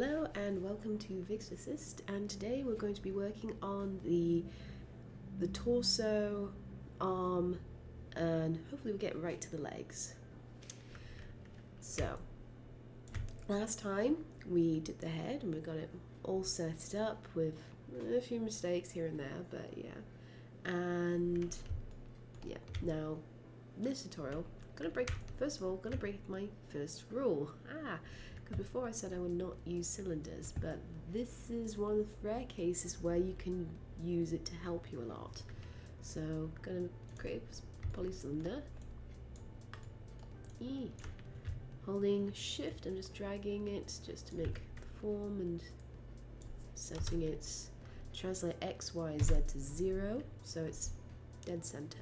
Hello and welcome to Vix Assist, and today we're going to be working on the torso, arm, and hopefully we'll get right to the legs. So last time we did the head and we got it all set up with a few mistakes here and there, but yeah. And yeah, now this tutorial, first of all, gonna break my first rule. Because before I said I would not use cylinders, but this is one of the rare cases where you can use it to help you a lot. So gonna create a polycylinder. Holding shift and just dragging it just to make the form and setting its translate X, Y, Z to 0, so it's dead center.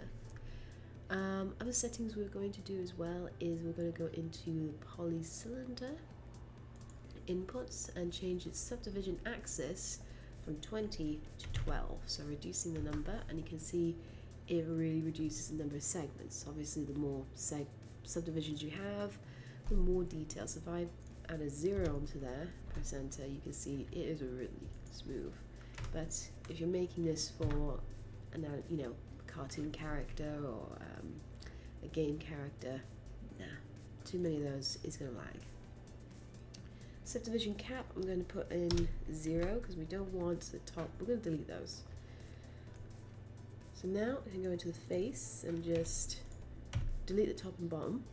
Other settings we're going to do as well is we're going to go into the polycylinder inputs and change its subdivision axis from 20 to 12, so reducing the number, and you can see it really reduces the number of segments. Obviously the more subdivisions you have, the more details. If I add a 0 onto there, press enter, you can see it is really smooth. But if you're making this for a cartoon character or a game character, too many of those is going to lag. Subdivision cap, I'm going to put in 0 because we don't want the top. We're going to delete those. So now I can go into the face and just delete the top and bottom.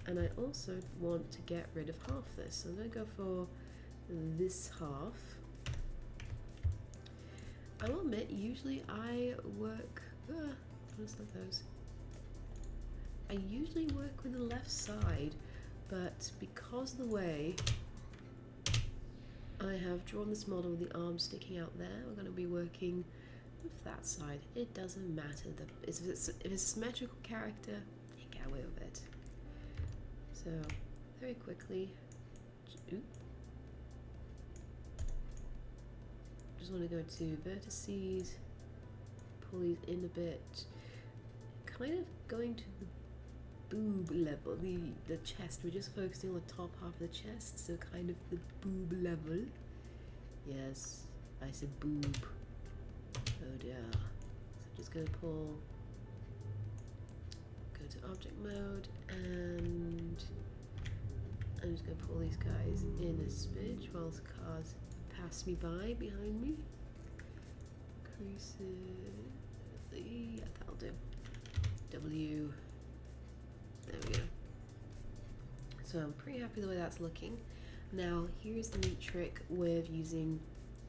And I also want to get rid of half this. So I'm going to go for this half. I will admit, usually I work, just like those. I usually work with the left side, but because of the way I have drawn this model with the arm sticking out there, we're going to be working with that side. It doesn't matter. If it's a symmetrical character, you get away with it. So, very quickly, just want to go to vertices, pull these in a bit, kind of going to the boob level, the chest. We're just focusing on the top half of the chest, so kind of the boob level. Yes, I said boob. Oh dear. So I'm just going to go to object mode, and I'm just going to pull these guys in a smidge whilst cars pass me by behind me. Increase it. Yeah, that'll do. W. There we go. So I'm pretty happy the way that's looking. Now here's the neat trick with using,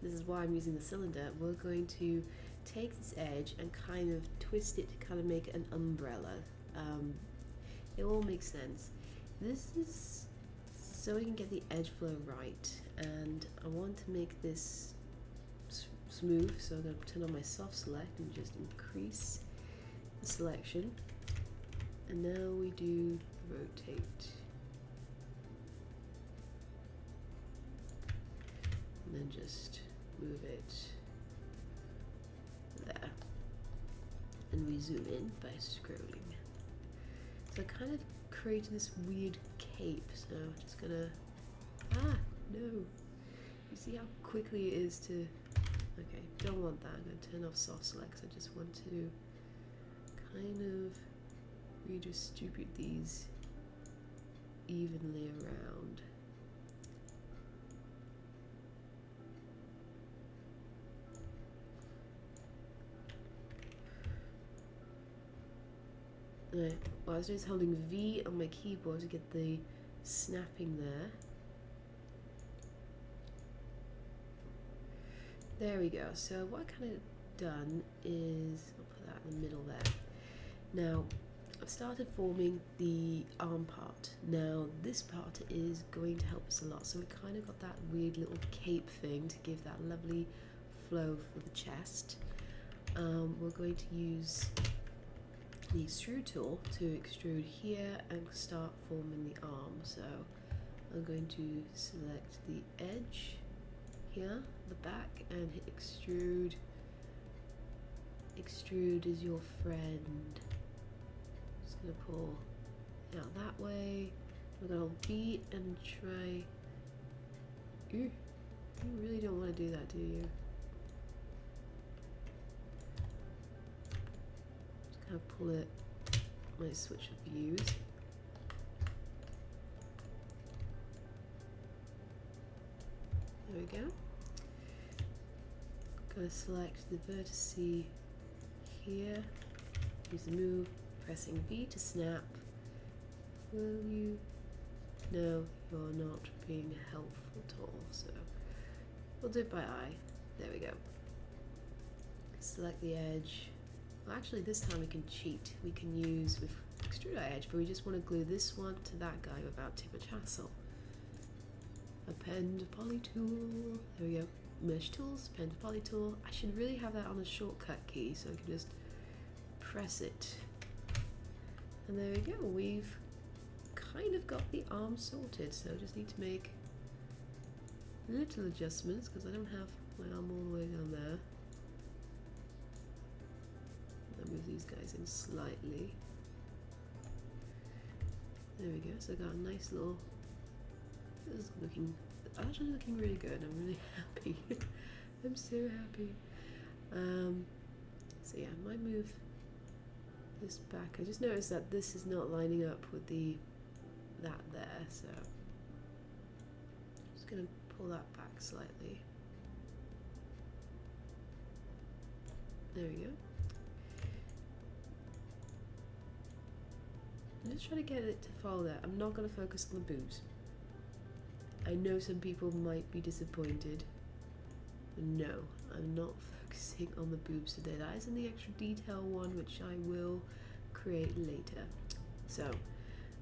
this is why I'm using the cylinder. We're going to take this edge and kind of twist it to kind of make an umbrella. It all makes sense. This is so we can get the edge flow right, and I want to make this smooth, so I'm going to turn on my soft select and just increase the selection. And now we do rotate. And then just move it there. And we zoom in by scrolling. So I kind of created this weird cape, so I'm just gonna, no. You see how quickly it is to, okay, don't want that. I'm gonna turn off soft select because I just want to kind of redistribute these evenly around. Right. Well, I was just holding V on my keyboard to get the snapping there. There we go. So what I kind of done is, I'll put that in the middle there. Now, I've started forming the arm part. Now this part is going to help us a lot. So we kind of got that weird little cape thing to give that lovely flow for the chest. We're going to use the extrude tool to extrude here and start forming the arm. So I'm going to select the edge here, the back, and hit extrude. Extrude is your friend. Just gonna pull out that way. We're gonna beat and try You really don't want to do that, do you? Just kind of pull it. Might switch of views. There we go. Gonna select the vertice here. Use the move, pressing V to snap. Will you? No, you're not being helpful at all, so we'll do it by eye. There we go. Select the edge. Well, actually this time we can cheat. We can use with extrude eye edge, but we just want to glue this one to that guy without too much hassle. Append poly tool. There we go. Mesh tools, append poly tool. I should really have that on a shortcut key so I can just press it. And there we go. We've kind of got the arm sorted, so I just need to make little adjustments because I don't have my arm all the way down there. I'll move these guys in slightly. There we go. So I got a nice little. This is actually looking really good. I'm really happy. I'm so happy. So yeah, I might move this back. I just noticed that this is not lining up with that there, so I'm just gonna pull that back slightly. There we go. I'm just trying to get it to follow that. I'm not gonna focus on the boobs. I know some people might be disappointed. No, I'm not focusing on the boobs today. That is in the extra detail one, which I will create later. So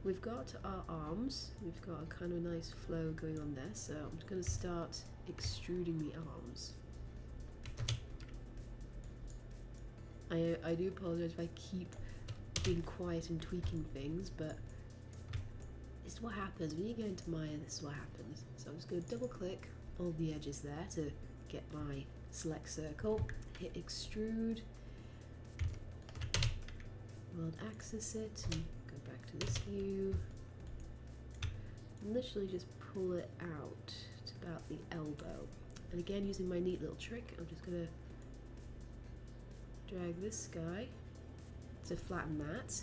we've got our arms. We've got a kind of a nice flow going on there. So I'm just going to start extruding the arms. I do apologize if I keep being quiet and tweaking things, but it's what happens when you go into Maya. This is what happens. So I'm just going to double click all the edges there to get my select circle, hit extrude, world axis it, and go back to this view, and literally just pull it out to about the elbow. And again, using my neat little trick, I'm just going to drag this guy to flatten that,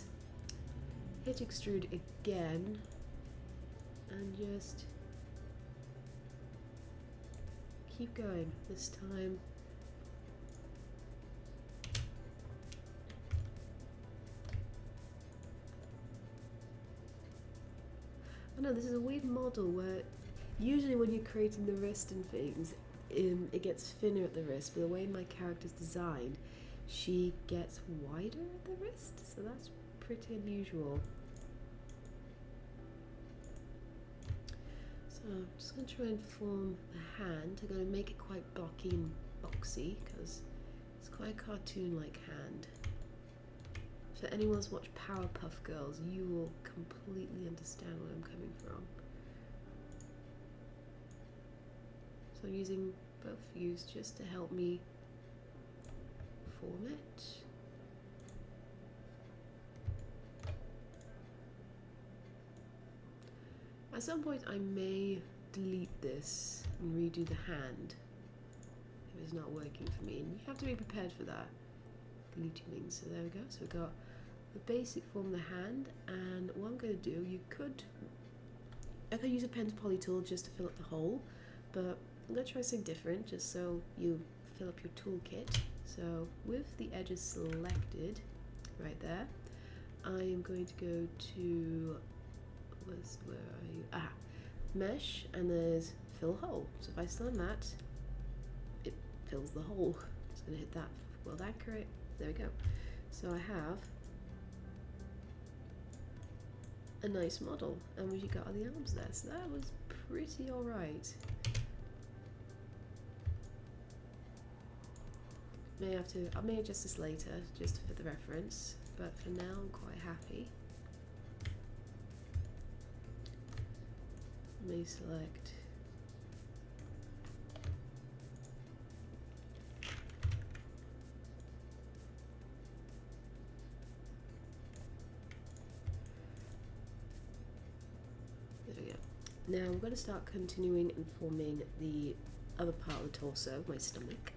hit extrude again, and just keep going. This time I know this is a weird model where usually when you're creating the wrist and things, it gets thinner at the wrist, but the way my character's designed, she gets wider at the wrist, so that's pretty unusual. So I'm just going to try and form the hand. I'm going to make it quite blocky and boxy because it's quite a cartoon-like hand. For anyone who's watched Powerpuff Girls, you will completely understand where I'm coming from. So I'm using both views just to help me form it. At some point I may delete this and redo the hand if it's not working for me, and you have to be prepared for that, deleting things. So there we go. So we've got the basic form of the hand, and what I'm going to do, I could use a pen poly tool just to fill up the hole, but I'm going to try something different just so you fill up your toolkit. So with the edges selected right there, I am going to go to where are you? Mesh, and there's fill hole. So if I slam that, it fills the hole. Just gonna hit that world accurate. There we go. So I have a nice model, and we got the arms there. So that was pretty alright. I may adjust this later just for the reference, but for now I'm quite happy. May select there we go. Now I'm going to start continuing and forming the other part of the torso, my stomach,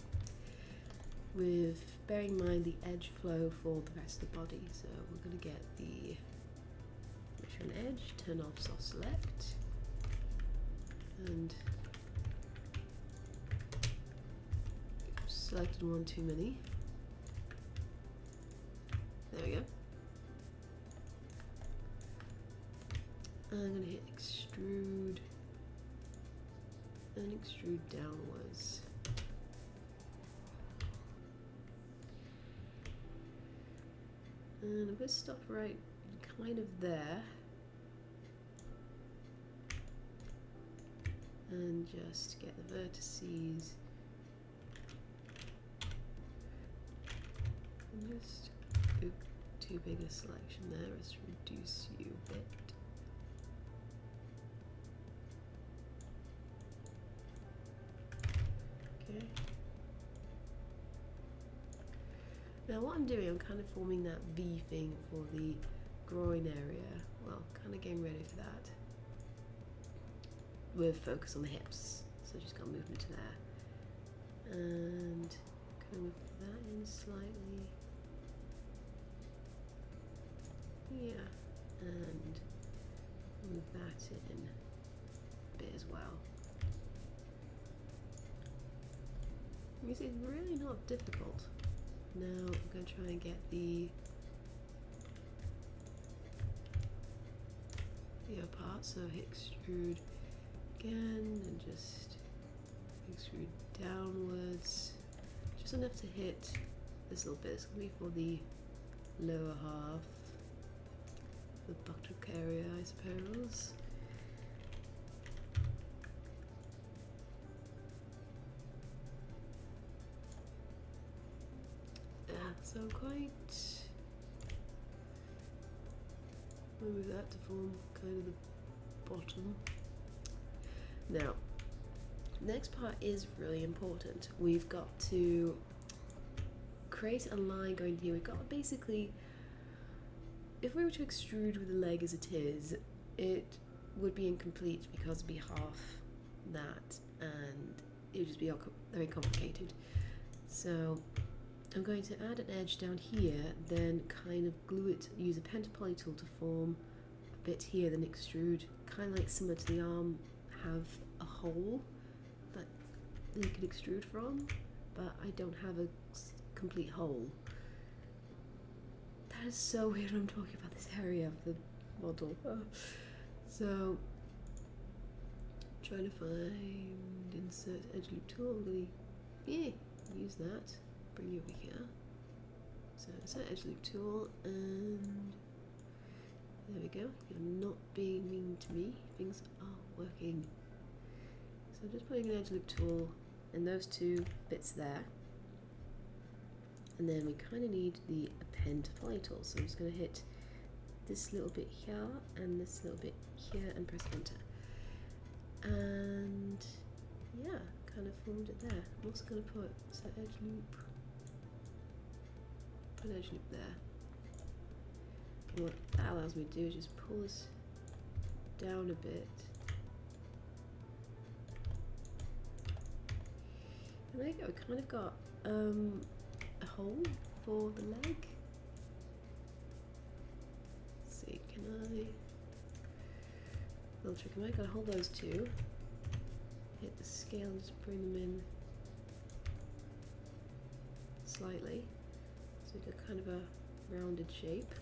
with bearing in mind the edge flow for the rest of the body. So we're going to get the measure and edge, turn off soft select, and selected one too many. There we go. I'm going to hit extrude and extrude downwards. And I'm going to stop right kind of there and just get the vertices and just too big a selection there. Let's reduce you a bit. Okay. Now what I'm doing, I'm kind of forming that V thing for the groin area. Well, kind of getting ready for that. With focus on the hips. So just got movement to there. And kind of move that in slightly. Yeah. And move that in a bit as well. You see, it's really not difficult. Now I'm going to try and get the other part, so hit extrude again and just extrude downwards, just enough to hit this little bit. It's going to be for the lower half, the buttock area, I suppose. So quite move that to form kind of the bottom. Now, next part is really important. We've got to create a line going here. We've got to basically, if we were to extrude with the leg as it is, it would be incomplete because it'd be half that and it would just be very complicated. So I'm going to add an edge down here, then kind of glue it, use a Append poly tool to form a bit here, then extrude, kind of like similar to the arm, have a hole that you could extrude from, but I don't have a complete hole. That is so weird when I'm talking about this area of the model. So, trying to find insert edge loop tool. I'm going to use that. Bring you over here. So insert edge loop tool, and there we go. You're not being mean to me. Things are working. So I'm just putting an edge loop tool in those two bits there. And then we kind of need the Append poly tool. So I'm just going to hit this little bit here and this little bit here and press enter. And yeah, kind of formed it there. I'm also going to put edge loop. Put an edge loop there. And what that allows me to do is just pull this down a bit. And there you go, we kind of got a hole for the leg. Let's see, can I? Little trick, I gotta hold those two. Hit the scale and just bring them in slightly. So we've got kind of a rounded shape.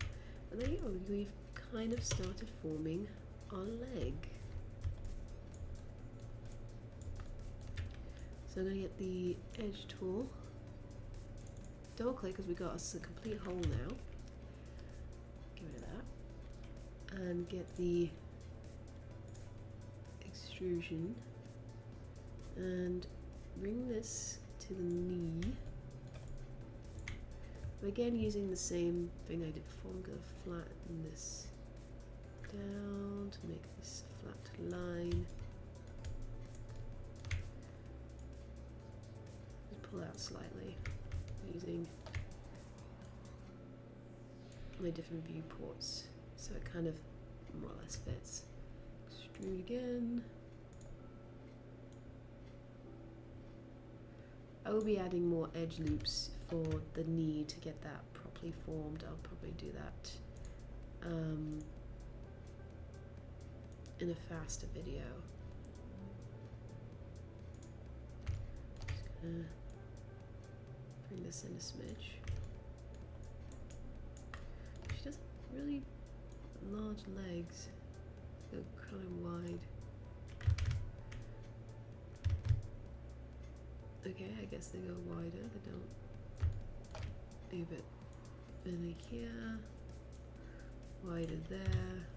And there you go, we've kind of started forming our leg. So I'm going to get the edge tool, double click because we got us a complete hole now, get rid of that, and get the extrusion and bring this to the knee. Again, using the same thing I did before, I'm going to flatten this down to make this a flat line. Pull out slightly using my different viewports so it kind of more or less fits. Extrude again. I will be adding more edge loops for the knee to get that properly formed. I'll probably do that in a faster video. Just gonna bring this in a smidge. She does have really large legs. They're kind of wide. Okay, I guess they go wider, they don't. A bit thinner here, wider there.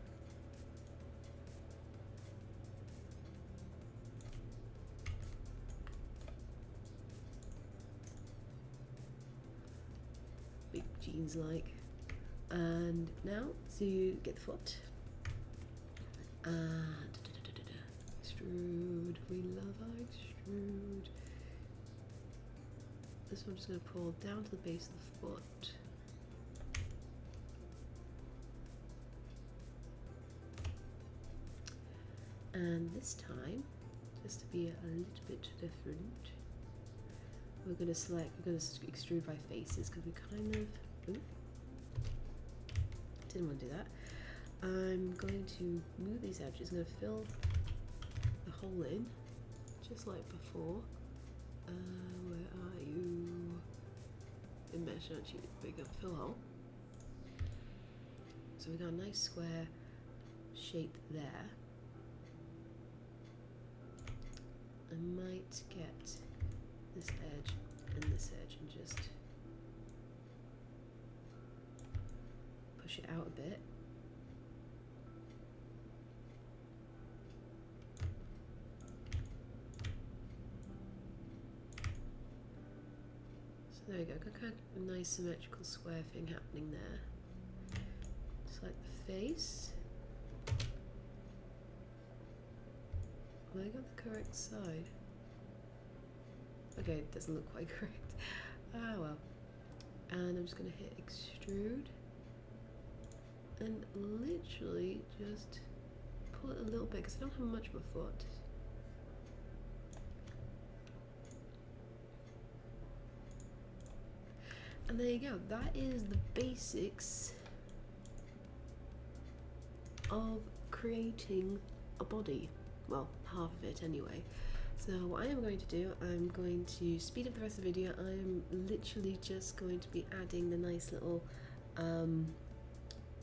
Big jeans like. And now to get the foot. Extrude, we love our extrude. This one I'm just going to pull down to the base of the foot. And this time, just to be a little bit different, we're going to extrude by faces because we kind of, ooh, didn't want to do that. I'm going to move these edges. I'm going to fill the hole in, just like before. Where are you? Mesh actually big up fill hole. So we got a nice square shape there. I might get this edge and this edge and just push it out a bit. There we go, got kind of a nice symmetrical square thing happening there. Just like the face. Have I got the correct side? Okay, it doesn't look quite correct. Ah well. And I'm just going to hit extrude. And literally just pull it a little bit because I don't have much of a foot. And there you go, that is the basics of creating a body. Well, half of it anyway. So what I am going to do, I'm going to speed up the rest of the video. I'm literally just going to be adding the nice little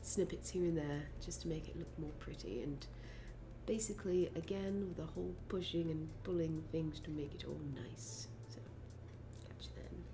snippets here and there just to make it look more pretty, and basically again with the whole pushing and pulling things to make it all nice. So catch you then.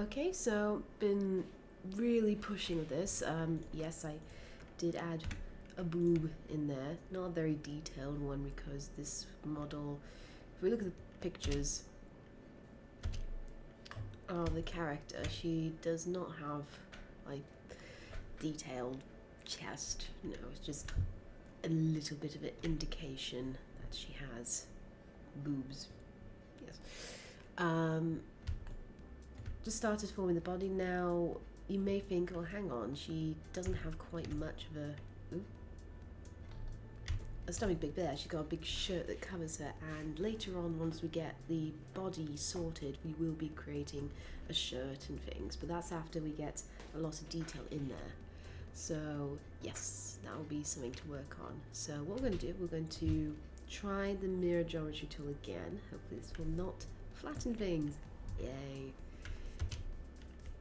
Okay, so been really pushing with this. Yes, I did add a boob in there, not a very detailed one because this model, if we look at the pictures of the character, she does not have like detailed chest. No, it's just a little bit of an indication that she has boobs. Yes. Just started forming the body now. You may think, oh, hang on, she doesn't have quite much of a stomach big there. She's got a big shirt that covers her, and later on, once we get the body sorted, we will be creating a shirt and things, but that's after we get a lot of detail in there. So yes, that will be something to work on. So what we're going to do, we're going to try the mirror geometry tool again. Hopefully this will not flatten things. Yay.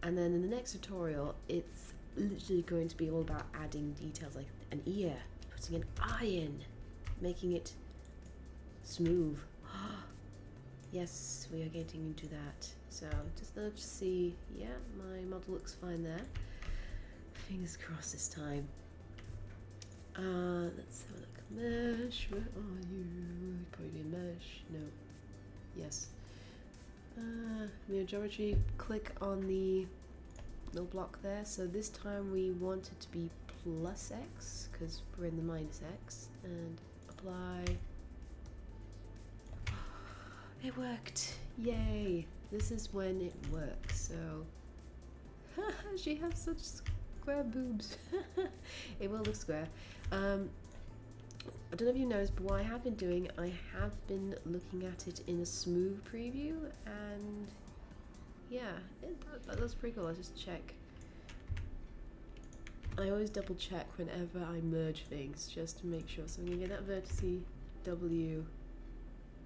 And then in the next tutorial, it's literally going to be all about adding details like an ear, putting an eye in, making it smooth. Yes, we are getting into that. So let's see. Yeah, my model looks fine there. Fingers crossed this time. Let's have a look. Mesh, where are you? Probably mesh. No. Yes. Mirror geometry. Click on the little block there. So this time we want it to be plus X because we're in the minus X, and apply. It worked! Yay! This is when it works. So she has such square boobs. It will look square. I don't know if you noticed, but what I have been doing, I have been looking at it in a smooth preview, and yeah, that looks pretty cool. I'll just check. I always double check whenever I merge things, just to make sure. So I'm gonna get that vertice W.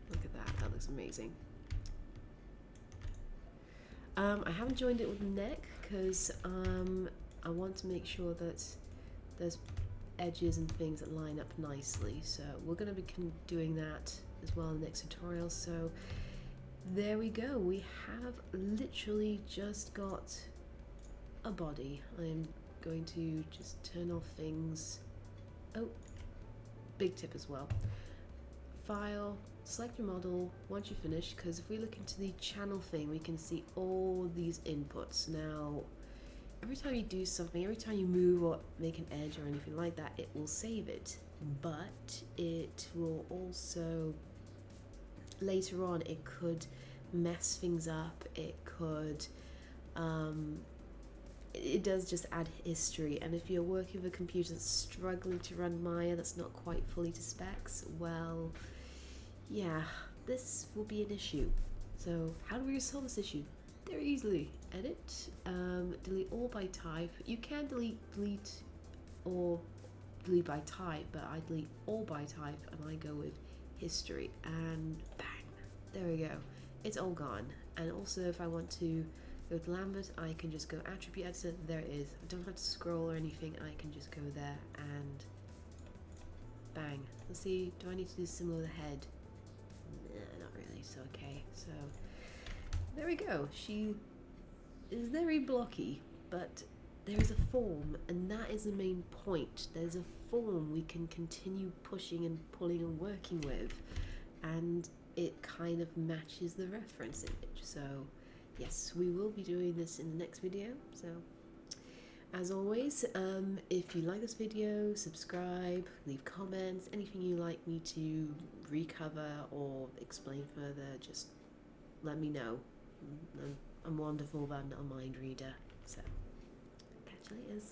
Look at that, that looks amazing. I haven't joined it with the neck because I want to make sure that there's edges and things that line up nicely. So we're going to be doing that as well in the next tutorial. So there we go. We have literally just got a body. I'm going to just turn off things. Oh, big tip as well. File, select your model once you finish, because if we look into the channel thing, we can see all these inputs. Now, every time you do something, every time you move or make an edge or anything like that, it will save it, but it will also, later on, it could mess things up. It could, it does just add history, and if you're working with a computer that's struggling to run Maya, that's not quite fully to specs, well, yeah, this will be an issue. So how do we resolve this issue? Very easily. Edit, delete all by type. You can delete or delete by type, but I delete all by type and I go with history, and bang, there we go. It's all gone. And also if I want to go with Lambert, I can just go attribute editor, there it is. I don't have to scroll or anything, I can just go there and bang. Let's see, do I need to do similar with the head? Nah, not really, so okay. So there we go. She is very blocky, but there is a form, and that is the main point. There's a form we can continue pushing and pulling and working with, and it kind of matches the reference image. So yes, we will be doing this in the next video. So as always, if you like this video, subscribe, leave comments, anything you like me to recover or explain further, just let me know. I'm wonderful, but I'm not a mind reader. So catch you later.